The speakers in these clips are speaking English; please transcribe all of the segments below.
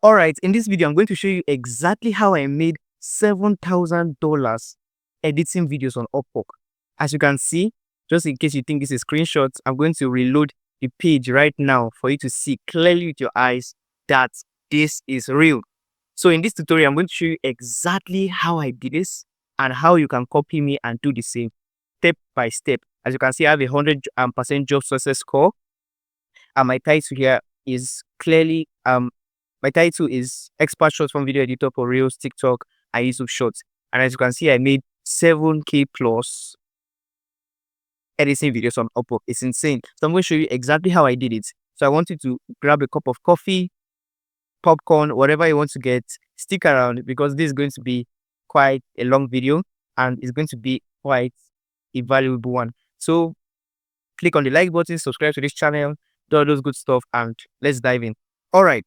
All right, in this video, I'm going to show you exactly how I made $7,000 editing videos on Upwork. As you can see, just in case you think this is screenshots, I'm going to reload the page right now for you to see clearly with your eyes that this is real. So in this tutorial, I'm going to show you exactly how I did this and how you can copy me and do the same step by step. As you can see, I have a 100% job success score, and my title here is clearly my title is expert short form video editor for Reels, TikTok, and YouTube Shorts. And as you can see, I made 7K plus editing videos on Upwork. It's insane. So I'm going to show you exactly how I did it. So I want you to grab a cup of coffee, popcorn, whatever you want to get. Stick around because this is going to be quite a long video and it's going to be quite a valuable one. So click on the like button, subscribe to this channel, do all those good stuff, and let's dive in. All right.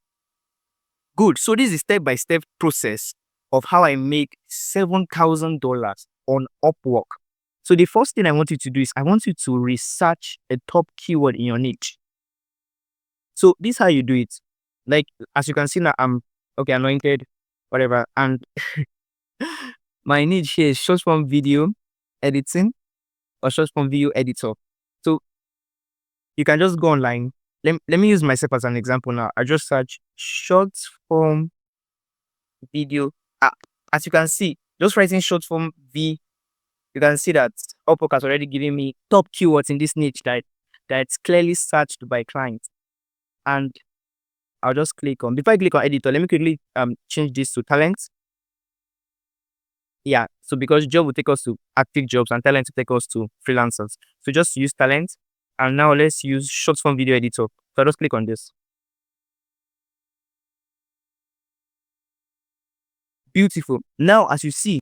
Good. So this is step-by-step process of how I make $7,000 on Upwork. So the first thing I want you to do is I want you to research a top keyword in your niche. So this is how you do it. Like, as you can see now, I'm anointed, whatever. And my niche here is short form video editing or short form video editor. So you can just go online. Let me use myself as an example now. I just search short form video. As you can see, just writing short form V, you can see that Upwork has already given me top keywords in this niche that's clearly searched by clients. And I'll just click on, before I click on editor, let me quickly change this to talent. Yeah, so because job will take us to active jobs and talent will take us to freelancers. So just use talent. And now let's use short form video editor. So I'll just click on this. Beautiful. Now, as you see,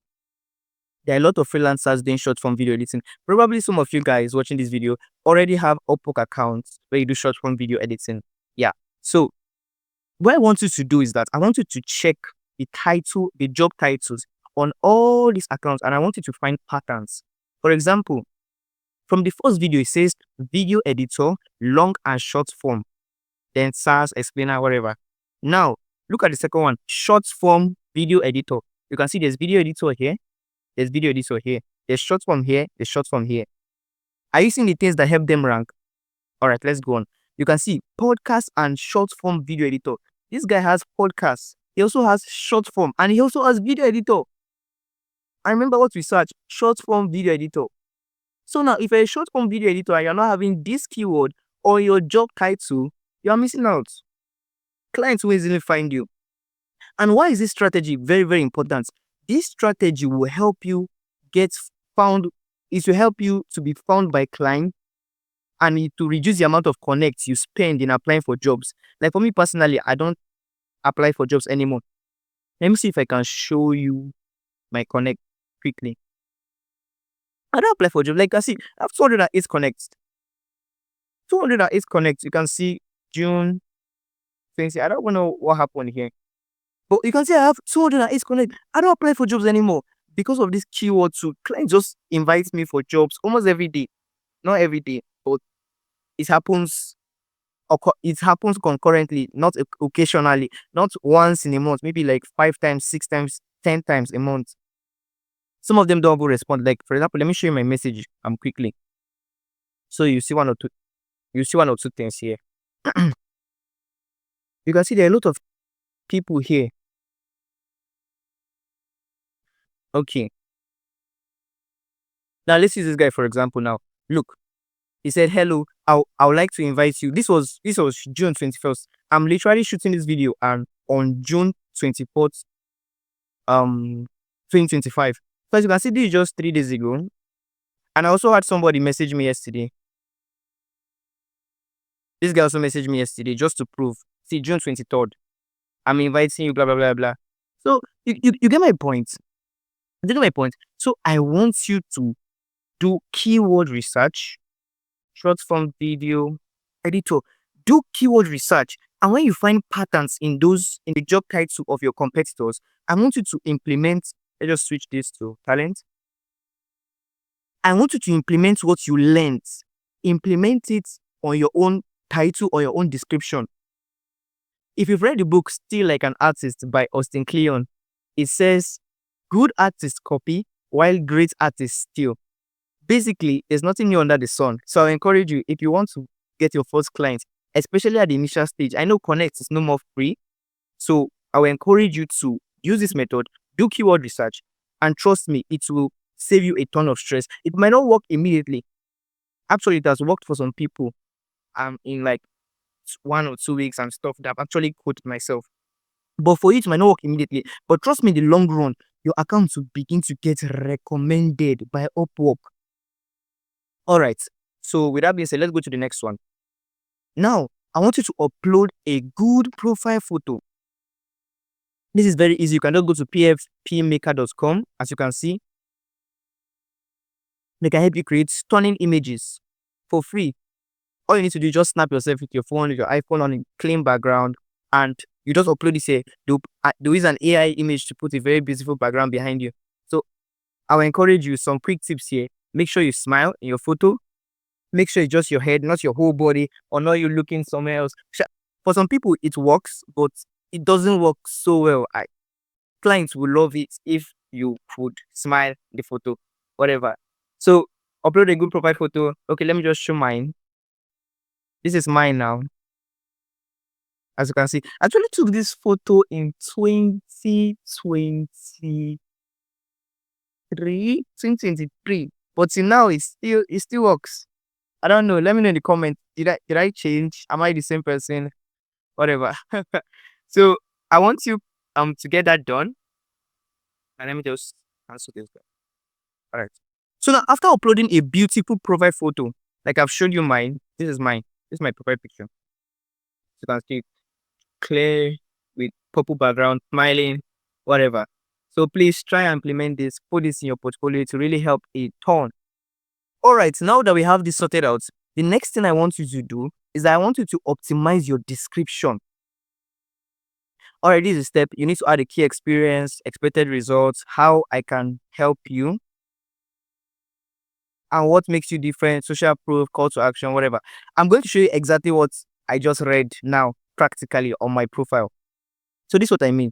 there are a lot of freelancers doing short form video editing. Probably some of you guys watching this video already have Upwork accounts where you do short form video editing. Yeah. So what I want you to do is that I want you to check the job titles on all these accounts, and I want you to find patterns. For example, from the first video, it says video editor, long and short form, then SaaS, explainer, whatever. Now, look at the second one, short form video editor. You can see there's video editor here. There's video editor here. There's short form here. There's short form here. Are you seeing the things that help them rank? All right, let's go on. You can see podcast and short form video editor. This guy has podcasts. He also has short form and he also has video editor. I remember what we searched, short form video editor. So now if you're a short form video editor and you're not having this keyword or your job title, you're missing out. Clients will easily find you. And why is this strategy very, very important? This strategy will help you get found. It will help you to be found by clients and to reduce the amount of connects you spend in applying for jobs. Like for me personally, I don't apply for jobs anymore. Let me see if I can show you my connect quickly. I don't apply for jobs. Like I see, I have 208 connects. 208 connects. You can see June 20. I don't know what happened here. But you can see I have 208 connects. I don't apply for jobs anymore because of this keyword too. Clients just invite me for jobs almost every day. Not every day, but it happens concurrently, not occasionally, not once in a month, maybe like 5 times, 6 times, 10 times a month. Some of them don't respond. Like for example, let me show you my message quickly. So you see one or two things here. You can see there are a lot of people here. Okay. Now let's use this guy for example. Now look, he said, "Hello, I would like to invite you." This was June 21st. I'm literally shooting this video and on June 24th, 2025. So as you can see, this is just 3 days ago. And I also had somebody message me yesterday. This guy also messaged me yesterday just to prove. See, June 23rd. I'm inviting you, blah, blah, blah, blah. So you get my point. You get my point. So I want you to do keyword research, short form video editor. Do keyword research. And when you find patterns in the job title of your competitors, I want you to implement. Let's just switch this to talent. I want you to implement what you learned. Implement it on your own title or your own description. If you've read the book Still Like an Artist by Austin Kleon, it says good artists copy while great artists steal. Basically, there's nothing new under the sun. So I encourage you, if you want to get your first client, especially at the initial stage, I know Connect is no more free. So I will encourage you to use this method, do keyword research, and trust me, it will save you a ton of stress. It might not work immediately. Actually, it has worked for some people in like 1 or 2 weeks and stuff that I've actually quoted myself. But for you, it might not work immediately. But trust me, in the long run, your account will begin to get recommended by Upwork. All right. So with that being said, let's go to the next one. Now, I want you to upload a good profile photo. This is very easy. You can just go to pfpmaker.com. As you can see, they can help you create stunning images for free. All you need to do is just snap yourself with your phone, with your iPhone on a clean background, and you just upload this here. There is an AI image to put a very beautiful background behind you. So I will encourage you some quick tips here. Make sure you smile in your photo. Make sure it's just your head, not your whole body, or not you looking somewhere else. For some people, it works, but it doesn't work so well. Clients will love it if you could smile in the photo, whatever. So upload a good profile photo. Okay, let me just show mine. This is mine now. As you can see, I actually took this photo in 2023, but till now it still works. I don't know. Let me know in the comments. Did I change? Am I the same person? Whatever. So I want you to get that done. And let me just cancel this. All right. So now after uploading a beautiful profile photo, like I've showed you mine, this is mine. This is my profile picture. You can see clear with purple background, smiling, whatever. So please try and implement this, put this in your portfolio to really help a ton. All right, now that we have this sorted out, the next thing I want you to do is I want you to optimize your description. All right, this is a step. You need to add a key experience, expected results, how I can help you, and what makes you different, social proof, call to action, whatever. I'm going to show you exactly what I just read now practically on my profile. So this is what I mean.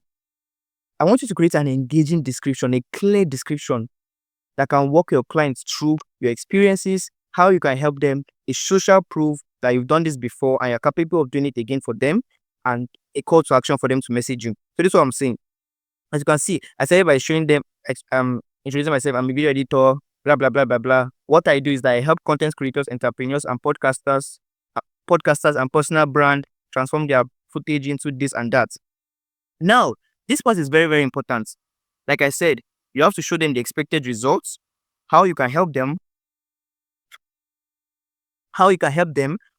I want you to create an engaging description, a clear description that can walk your clients through your experiences, how you can help them, a social proof that you've done this before and you're capable of doing it again for them, and a call to action for them to message you. So this is what I'm saying. As you can see, I started by showing them, introducing myself. I'm a video editor, blah, blah, blah, blah, blah. What I do is that I help content creators, entrepreneurs, and podcasters and personal brand transform their footage into this and that. Now, this part is very, very important. Like I said, you have to show them the expected results, how you can help them,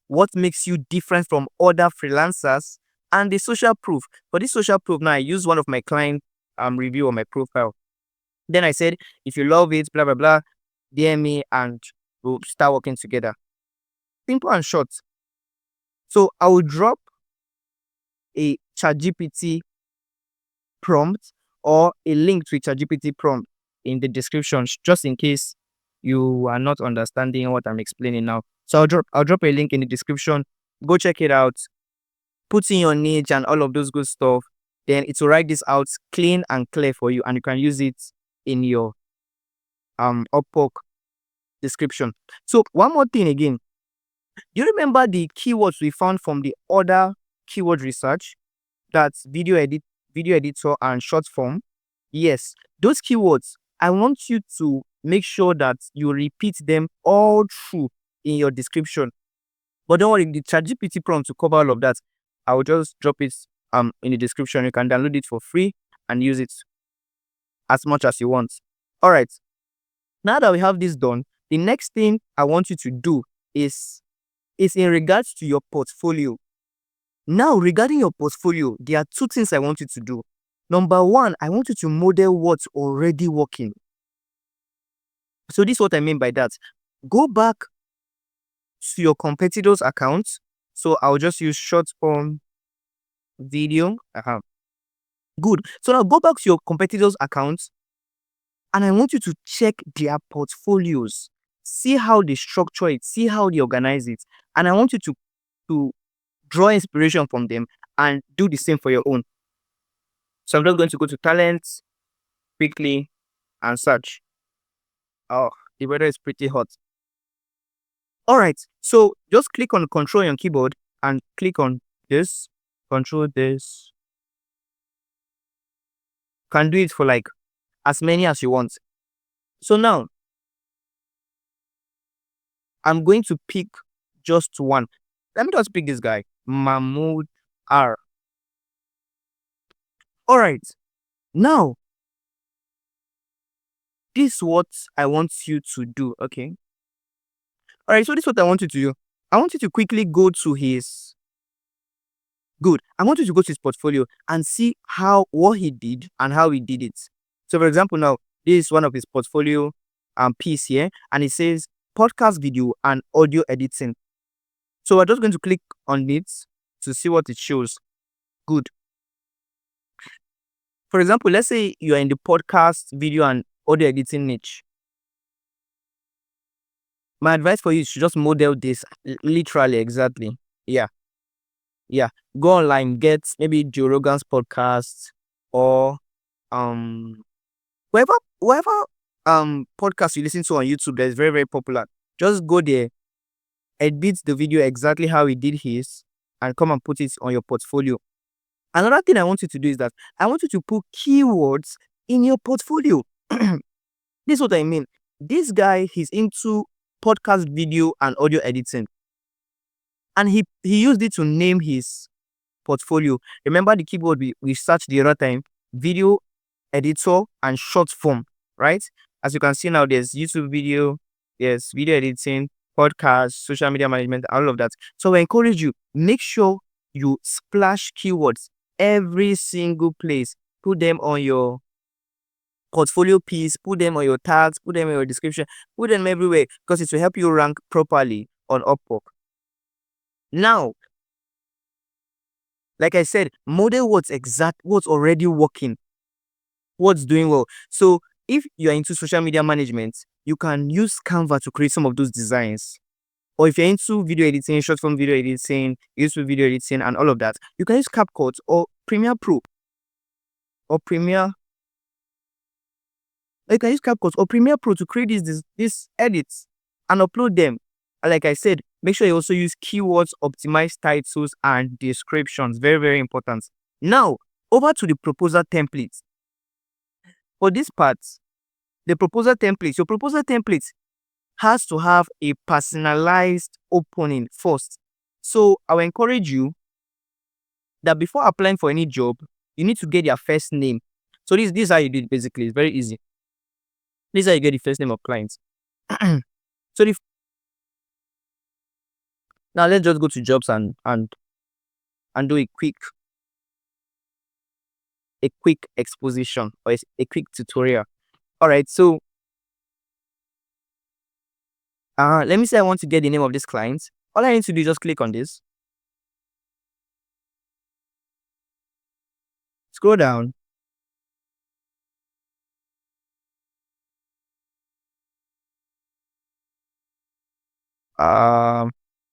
what makes you different from other freelancers, and the social proof. For this social proof, now I use one of my client review on my profile. Then I said, if you love it, blah, blah, blah, DM me and we'll start working together. Simple and short. So I will drop a ChatGPT prompt or a link to a ChatGPT prompt in the description, just in case you are not understanding what I'm explaining now. So I'll drop a link in the description. Go check it out. Put in your niche and all of those good stuff. Then it will write this out clean and clear for you, and you can use it in your Upwork description. So one more thing again. Do you remember the keywords we found from the other keyword research? That's video editor and short form. Yes, those keywords, I want you to make sure that you repeat them all through in your description. But don't worry, the ChatGPT prompt to cover all of that, I will just drop it in the description. You can download it for free and use it as much as you want. All right. Now that we have this done, the next thing I want you to do is in regards to your portfolio. Now, regarding your portfolio, there are two things I want you to do. Number one, I want you to model what's already working. So this is what I mean by that. Go back to your competitors' accounts. So I'll just use short form video. Good. So now go back to your competitors' accounts and I want you to check their portfolios. See how they structure it. See how they organize it. And I want you to draw inspiration from them and do the same for your own. So I'm just going to go to talents quickly and search. Oh, the weather is pretty hot. All right. So just click on control on your keyboard and click on this, control this. Can do it for like as many as you want. So now I'm going to pick just one. Let me just pick this guy, Mahmoud R. All right. Now, this is what I want you to do. Okay. All right. So this is what I want you to do. I want you to quickly go to his. Good. I want you to go to his portfolio and see what he did and how he did it. So, for example, now this is one of his portfolio piece here, and it says podcast video and audio editing. So we're just going to click on it to see what it shows. Good. For example, let's say you are in the podcast video and audio editing niche. My advice for you is to just model this literally exactly. Yeah. Go online, get maybe Joe Rogan's podcast or whatever podcast you listen to on YouTube that is very, very popular. Just go there, edit the video exactly how he did his, and come and put it on your portfolio. Another thing I want you to do is that I want you to put keywords in your portfolio. This is what I mean. This guy, he's into podcast video and audio editing. And he used it to name his portfolio. Remember the keyword we searched the other time? Video editor and short form, right? As you can see now, there's YouTube video, there's video editing, podcast, social media management, all of that. So I encourage you, make sure you splash keywords every single place. Put them on your portfolio piece, put them on your tags, put them in your description, put them everywhere because it will help you rank properly on Upwork. Now, like I said, model what's already working, what's doing well. So if you're into social media management, you can use Canva to create some of those designs. Or if you're into video editing, short form video editing, YouTube video editing, and all of that, you can use CapCut or Premiere Pro or Premiere. You can use CapCut or Premiere Pro to create these edits and upload them. And like I said, make sure you also use keywords, optimize titles, and descriptions. Very, very important. Now, over to the proposal template. For this part, the proposal template, your proposal template has to have a personalized opening first. So I will encourage you that before applying for any job, you need to get your first name. So this is how you do it basically. It's very easy. This is how you get the first name of clients. So now let's just go to jobs and do a quick exposition or a quick tutorial. All right, so let me say I want to get the name of this client. All I need to do is just click on this. Scroll down.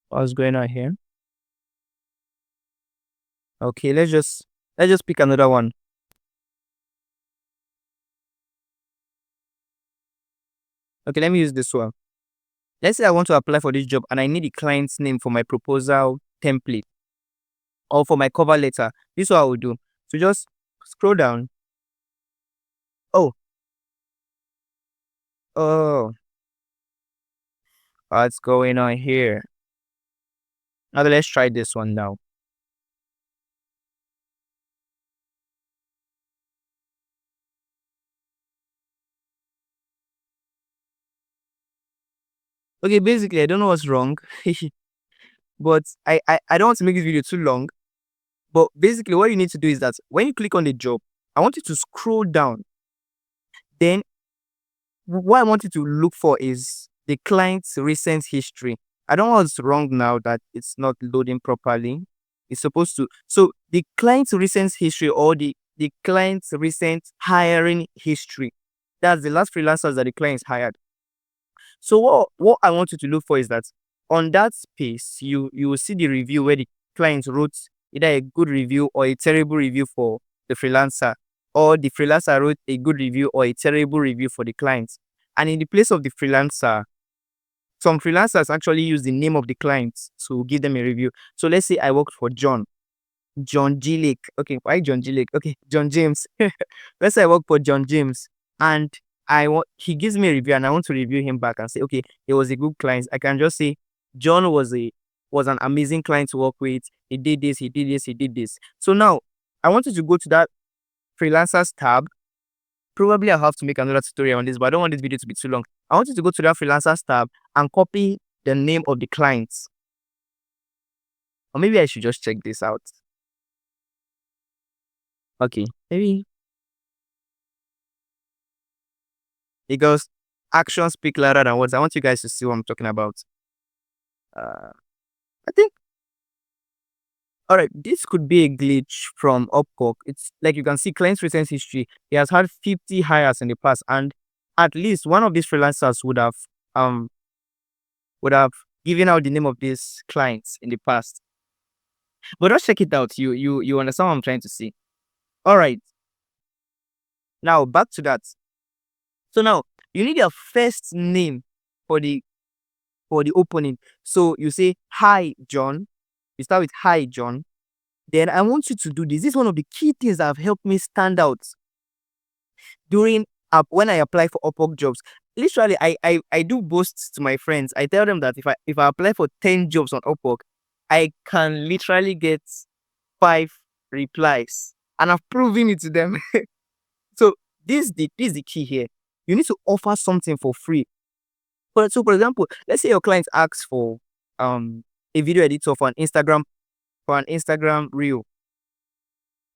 What's going on here? Okay, let's just pick another one. Okay, let me use this one. Let's say I want to apply for this job and I need the client's name for my proposal template or for my cover letter. This is what I will do. So just scroll down. Oh, what's going on here? Now let's try this one now. Okay, basically, I don't know what's wrong, but I don't want to make this video too long. But basically, what you need to do is that when you click on the job, I want you to scroll down. Then, what I want you to look for is the client's recent history. I don't know what's wrong now that it's not loading properly. It's supposed to. So, the client's recent history or the client's recent hiring history. That's the last freelancers that the clients hired. So what I want you to look for is that on that space, you will see the review where the client wrote either a good review or a terrible review for the freelancer, or the freelancer wrote a good review or a terrible review for the client. And in the place of the freelancer, some freelancers actually use the name of the client to give them a review. So let's say I worked for John G. Lake. Okay, why John G. Lake? Okay, John James. Let's say I work for John James, and he gives me a review, and I want to review him back and say, okay, he was a good client. I can just say John was an amazing client to work with. He did this, he did this, he did this. So now I want you to go to that freelancers tab. Probably I'll have to make another tutorial on this, but I don't want this video to be too long. I want you to go to that freelancers tab and copy the name of the clients. Or maybe I should just check this out. Okay, maybe because actions speak louder than words. I want you guys to see what I'm talking about. I think, all right, this could be a glitch from Upwork. It's like you can see client's recent history. He has had 50 hires in the past, and at least one of these freelancers would have given out the name of these clients in the past. But just check it out. You understand what I'm trying to say. All right. Now back to that. So now you need your first name for the opening. So you say, hi, John. You start with hi, John. Then I want you to do this. This is one of the key things that have helped me stand out during when I apply for Upwork jobs. Literally, I do boast to my friends. I tell them that if I apply for 10 jobs on Upwork, I can literally get 5 replies. And I've proven it to them. So this is the key here. You need to offer something for free. So for example, let's say your client asks for a video editor for an Instagram reel.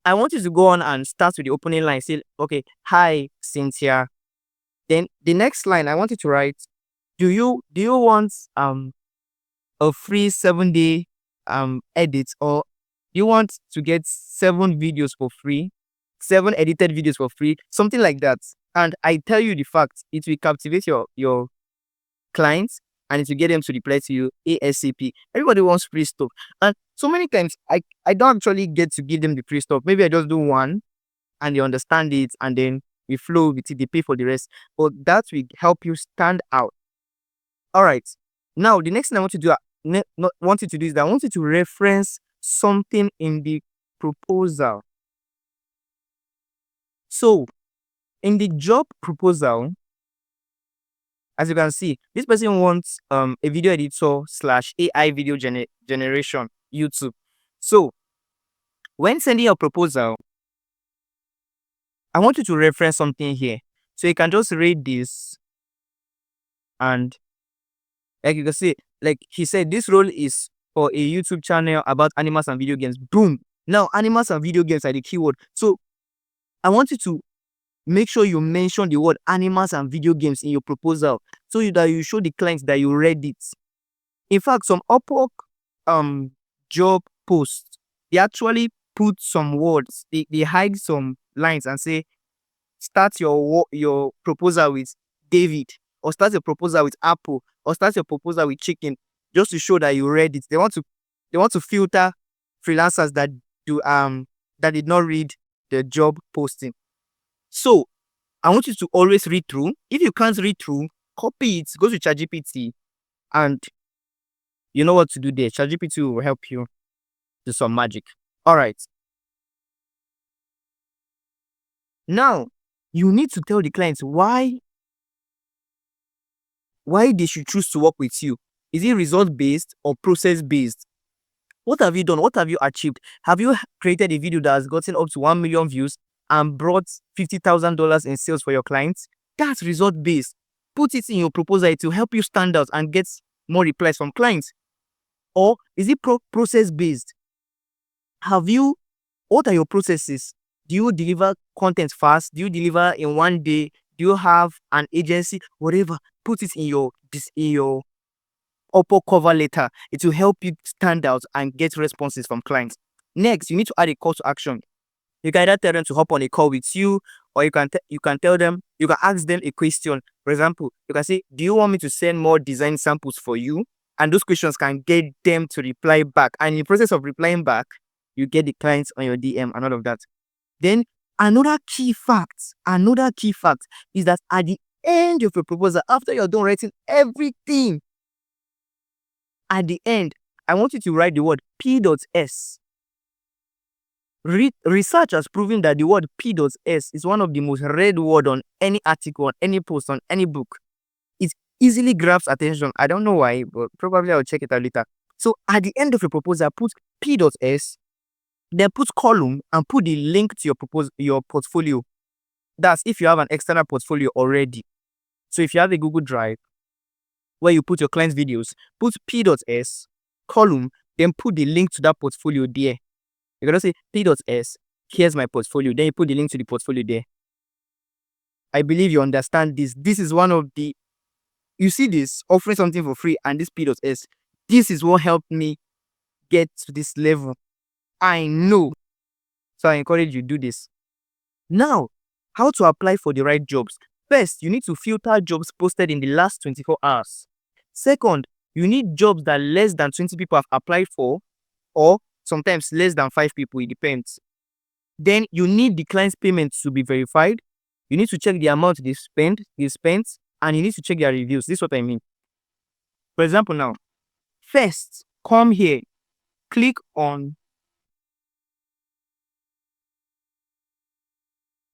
I want you to go on and start with the opening line. Say, okay, hi, Cynthia. Then the next line, I want you to write, do you want a free 7-day edit, or you want to get 7 videos for free, 7 edited videos for free, something like that. And I tell you the fact, it will captivate your clients, and it will get them to reply to you ASAP. Everybody wants free stuff. And so many times I don't actually get to give them the free stuff. Maybe I just do one and they understand it, and then we flow with it, they pay for the rest. But that will help you stand out. All right. Now the next thing I want you to do is that I want you to reference something in the proposal. So in the job proposal, as you can see, this person wants a video editor / AI video generation, YouTube. So when sending your proposal, I want you to reference something here. So you can just read this, and like you can see, like he said, this role is for a YouTube channel about animals and video games. Boom. Now animals and video games are the keyword. So I want you to make sure you mention the word animals and video games in your proposal, so that you show the clients that you read it. In fact, some Upwork job posts, they actually put some words, they hide some lines and say, start your proposal with David, or start your proposal with Apple, or start your proposal with chicken, just to show that you read it. They want to filter freelancers that did not read the job posting. So I want you to always read through. If you can't read through, copy it, go to ChatGPT, and you know what to do there. ChatGPT will help you do some magic. All right. Now, you need to tell the clients why they should choose to work with you. Is it result-based or process-based? What have you done? What have you achieved? Have you created a video that has gotten up to 1 million views and brought $50,000 in sales for your clients? That's result-based. Put it in your proposal to help you stand out and get more replies from clients. Or is it process-based? What are your processes? Do you deliver content fast? Do you deliver in 1 day? Do you have an agency? Whatever. Put it in your Upwork cover letter. It will help you stand out and get responses from clients. Next, you need to add a call to action. You can either tell them to hop on a call with you, or you can tell them, you can ask them a question. For example, you can say, do you want me to send more design samples for you? And those questions can get them to reply back. And in the process of replying back, you get the clients on your DM and all of that. Then another key fact is that at the end of your proposal, after you're done writing everything, at the end, I want you to write the word P.S. Research has proven that the word P.S is one of the most read words on any article, on any post, on any book. It easily grabs attention. I don't know why, but probably I'll check it out later. So at the end of your proposal, put P.S, then put column and put the link to your portfolio. That's if you have an external portfolio already. So if you have a Google Drive where you put your client's videos, put P.S, column, then put the link to that portfolio there. You're going to say P.S, here's my portfolio. Then you put the link to the portfolio there. I believe you understand this. This is one of the, you see this, offering something for free, and this P.S, this is what helped me get to this level. I know. So I encourage you to do this. Now, how to apply for the right jobs? First, you need to filter jobs posted in the last 24 hours. Second, you need jobs that less than 20 people have applied for, or sometimes less than 5 people, it depends. Then you need the client's payment to be verified. You need to check the amount they spent, and you need to check their reviews. This is what I mean. For example now, first, come here, click on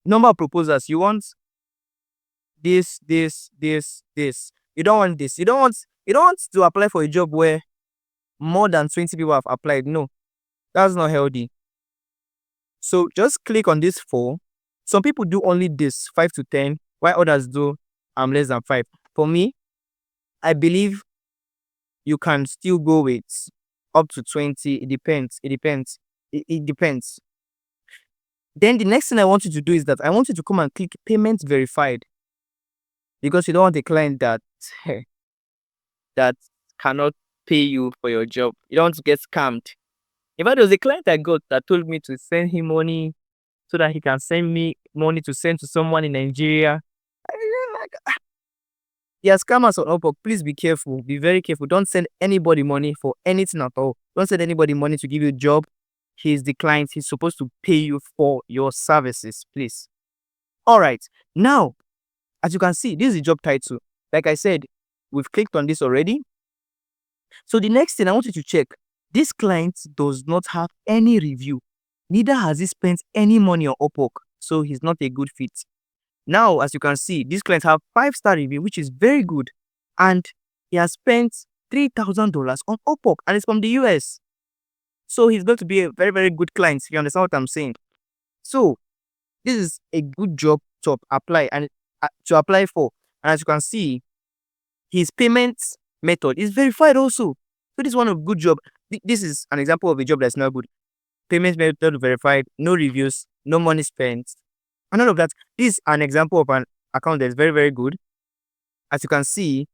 number of proposals. You want this. You don't want this. You don't want to apply for a job where more than 20 people have applied. No, that's not healthy. So just click on this 4. Some people do only this 5 to 10, while others do less than 5. For me, I believe you can still go with up to 20. It depends. It depends. Then the next thing I want you to do is that I want you to come and click payment verified, because you don't want a client that cannot pay you for your job. You don't want to get scammed. In fact, there was a client I got that told me to send him money so that he can send me money to send to someone in Nigeria. There are scammers on Upwork. Please be careful. Be very careful. Don't send anybody money for anything at all. Don't send anybody money to give you a job. He's the client. He's supposed to pay you for your services, please. All right. Now, as you can see, this is the job title. Like I said, we've clicked on this already. So the next thing I want you to check, this client does not have any review. Neither has he spent any money on Upwork. So he's not a good fit. Now, as you can see, this client have 5-star review, which is very good. And he has spent $3,000 on Upwork, and it's from the US. So he's going to be a very, very good client, if you understand what I'm saying. So this is a good job to apply for. And as you can see, his payment method is verified also. So this is one of good job. This is an example of a job that's not good. Payment method verified, no reviews, no money spent, and all of that. This is an example of an account that's very, very good. As you can see,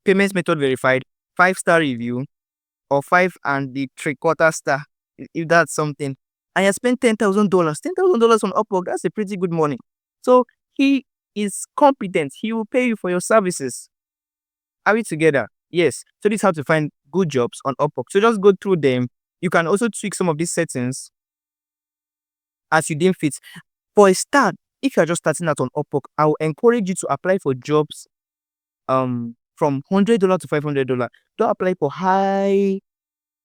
payment method verified, 5-star review, or 5 and the 3/4 star, if that's something. And he has spent $10,000. $10,000 on Upwork, that's a pretty good money. So he is competent. He will pay you for your services. Are we together? Yes. So this is how to find good jobs on Upwork. So just go through them. You can also tweak some of these settings as you deem fit. For a start, if you're just starting out on Upwork, I will encourage you to apply for jobs from $100 to $500. Don't apply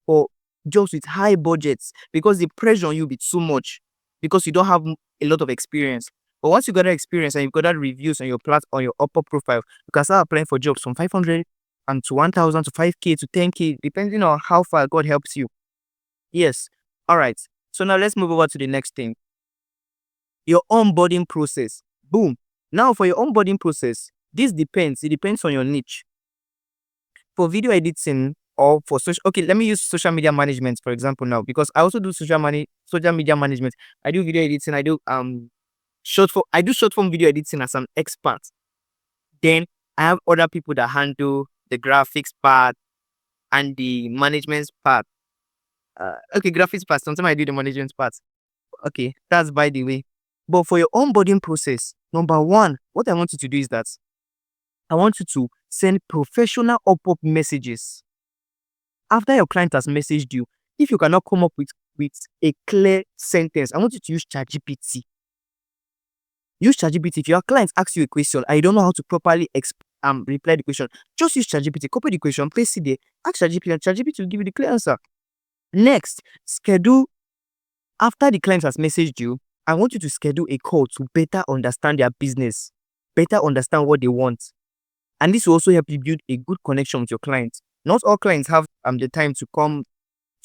for jobs with high budgets, because the pressure on you will be too much, because you don't have a lot of experience. But once you got that experience and you've got that reviews on your Upwork profile, you can start applying for jobs from 500 and to 1,000 to 5K to 10K, depending on how far God helps you. Yes. All right. So now let's move over to the next thing. Your onboarding process. Boom. Now for your onboarding process, this depends. It depends on your niche. For video editing or for social, okay, let me use social media management for example now, because I also do social media management. I do video editing. I do short form video editing as an expert. Then I have other people that handle the graphics part and the management part. Okay, graphics part. Sometimes I do the management part. Okay, that's by the way. But for your onboarding process, number one, what I want you to do is that I want you to send professional Upwork messages. After your client has messaged you, if you cannot come up with a clear sentence, I want you to use ChatGPT. Use ChatGPT. If your client asks you a question and you don't know how to properly reply the question, just use ChatGPT. Copy the question, paste it there, ask ChatGPT, and ChatGPT will give you the clear answer. Next, schedule. After the client has messaged you, I want you to schedule a call to better understand their business, better understand what they want. And this will also help you build a good connection with your clients. Not all clients have the time to come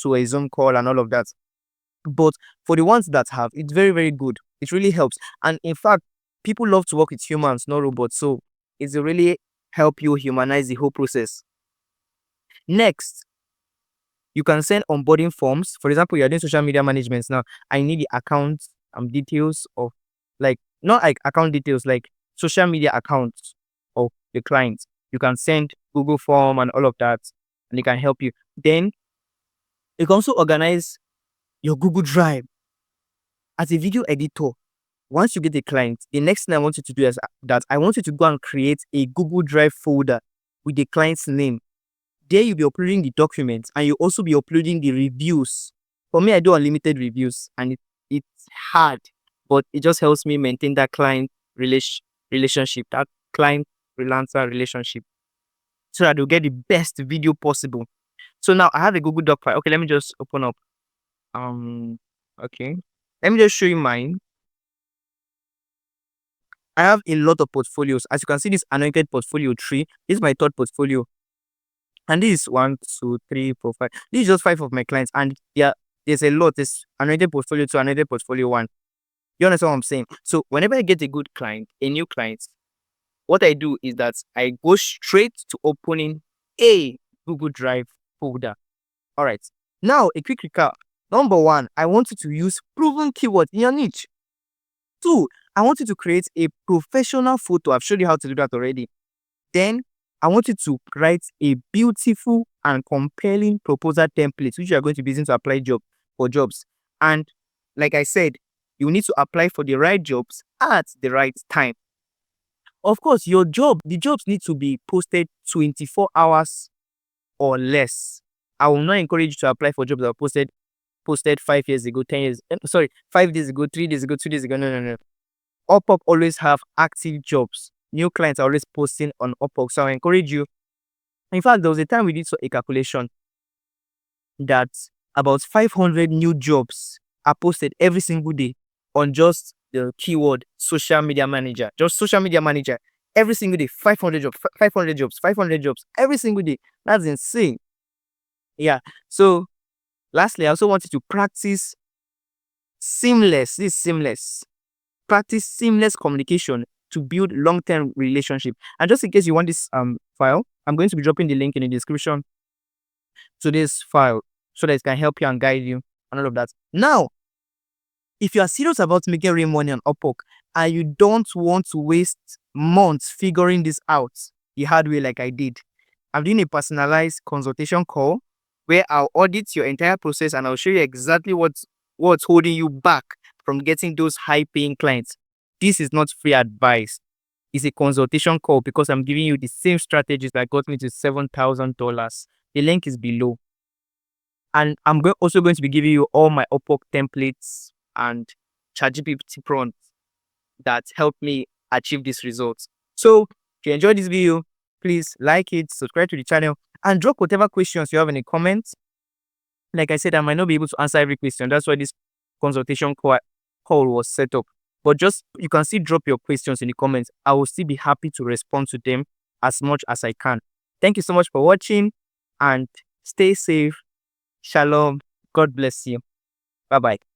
to a Zoom call and all of that. But for the ones that have, it's very, very good. It really helps. And in fact, people love to work with humans, not robots. So it's really help you humanize the whole process. Next, you can send onboarding forms. For example, you're doing social media management now. I need the account details of, like, not like account details, like social media accounts of the client. You can send Google form and all of that, and it can help you. Then you can also organize your Google Drive. As a video editor, once you get a client, the next thing I want you to do is that I want you to go and create a Google Drive folder with the client's name. There you'll be uploading the documents, and you'll also be uploading the reviews. For me, I do unlimited reviews, and it's hard, but it just helps me maintain that client relationship, that client freelancer relationship, so that you'll get the best video possible. So now I have a Google Doc file. Okay, let me just open up. Okay, let me just show you mine. I have a lot of portfolios. As you can see, this anointed portfolio 3. This is my third portfolio. And this is 1, 2, 3, 4, 5. This is just 5 of my clients. And yeah, there's a lot. There's anointed portfolio 2, anointed portfolio 1. You understand what I'm saying? So whenever I get a good client, a new client, what I do is that I go straight to opening a Google Drive folder. All right. Now, a quick recap. Number 1, I want you to use proven keywords in your niche. 2, I want you to create a professional photo. I've showed you how to do that already. Then I want you to write a beautiful and compelling proposal template, which you are going to be using to apply for jobs. And like I said, you need to apply for the right jobs at the right time. Of course, the jobs need to be posted 24 hours or less. I will not encourage you to apply for jobs that were posted 5 years ago, 10 years, 5 days ago, 3 days ago, 2 days ago. No. Upwork always have active jobs. New clients are always posting on Upwork. So I encourage you. In fact, there was a time we did a calculation that about 500 new jobs are posted every single day on just the keyword social media manager. Just social media manager. Every single day, 500 jobs, 500 jobs, 500 jobs every single day. That's insane. Yeah. So lastly, I also wanted to practice seamless. This is seamless. Practice seamless communication to build long-term relationship. And just in case you want this file, I'm going to be dropping the link in the description to this file so that it can help you and guide you and all of that. Now, if you are serious about making real money on Upwork and you don't want to waste months figuring this out the hard way like I did, I'm doing a personalized consultation call where I'll audit your entire process and I'll show you exactly what's holding you back from getting those high-paying clients. This is not free advice. It's a consultation call because I'm giving you the same strategies that got me to $7,000. The link is below. And I'm also going to be giving you all my Upwork templates and ChatGPT prompts that help me achieve these results. So if you enjoyed this video, please like it, subscribe to the channel, and drop whatever questions you have in the comments. Like I said, I might not be able to answer every question. That's why this consultation call was set up. But just, you can still drop your questions in the comments. I will still be happy to respond to them as much as I can. Thank you so much for watching and stay safe. Shalom. God bless you. Bye-bye.